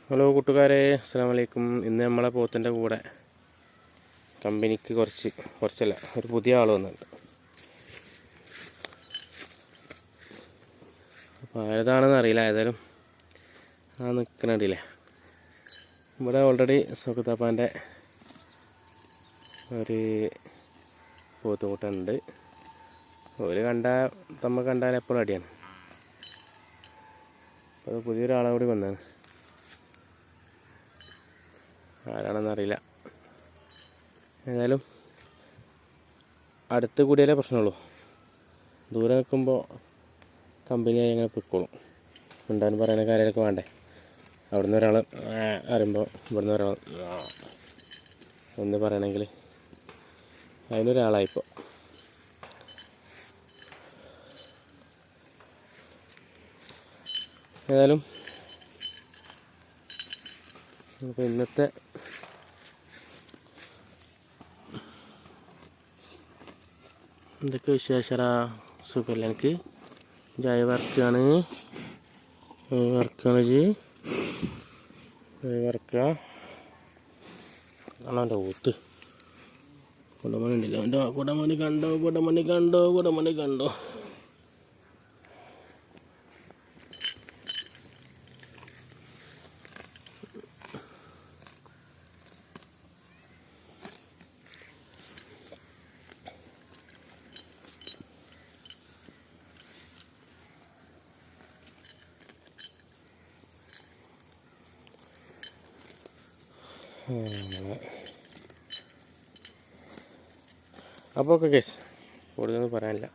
Hello കൂട്ടുകാരെ, അസ്സലാമു അലൈക്കും. ഇന്ന് നമ്മളെ പോത്തിൻ്റെ കൂടെ കമ്പനിക്ക് കുറച്ചല്ല ഒരു പുതിയ ആൾ വന്നിട്ടുണ്ട്. അപ്പോൾ ഏതാണെന്ന് അറിയില്ല. ഏതായാലും ആ നിൽക്കണില്ലേ, ഇവിടെ ഓൾറെഡി സുഖത്താപ്പാൻ്റെ ഒരു പോത്തുകൂട്ടുണ്ട്. ഒരു കണ്ടാൽ എപ്പോഴും അടിയാണ്. അപ്പോൾ പുതിയൊരാളെ കൂടി വന്നതാണ്. ആരാണെന്നറിയില്ല. ഏതായാലും അടുത്ത് കൂടിയാലേ പ്രശ്നമുള്ളൂ. ദൂരെ നിൽക്കുമ്പോൾ കമ്പനിയായി അങ്ങനെ പൊയ്ക്കോളും. ഉണ്ടാകാൻ പറയുന്ന കാര്യങ്ങളൊക്കെ വേണ്ടേ. അവിടുന്ന് ഒരാൾ അറിയുമ്പോൾ ഇവിടുന്ന് ഒരാൾ ഒന്ന് പറയണമെങ്കിൽ അതിനൊരാളായിപ്പോൾ. ഏതായാലും അപ്പോൾ ഇന്നത്തെ എന്തൊക്കെ വിശേഷടാ? സുഖമല്ല എനിക്ക്? ജയ വർക്കാണ് വർക്കുക ആണോ എൻ്റെ ഊത്ത്? കുടമണി ഉണ്ടല്ലോ, എൻ്റെ കുടമണി കണ്ടോ. അപ്പോൾ ഓക്കെ കേസ്, കൂടുതലൊന്നും പറയാനില്ല.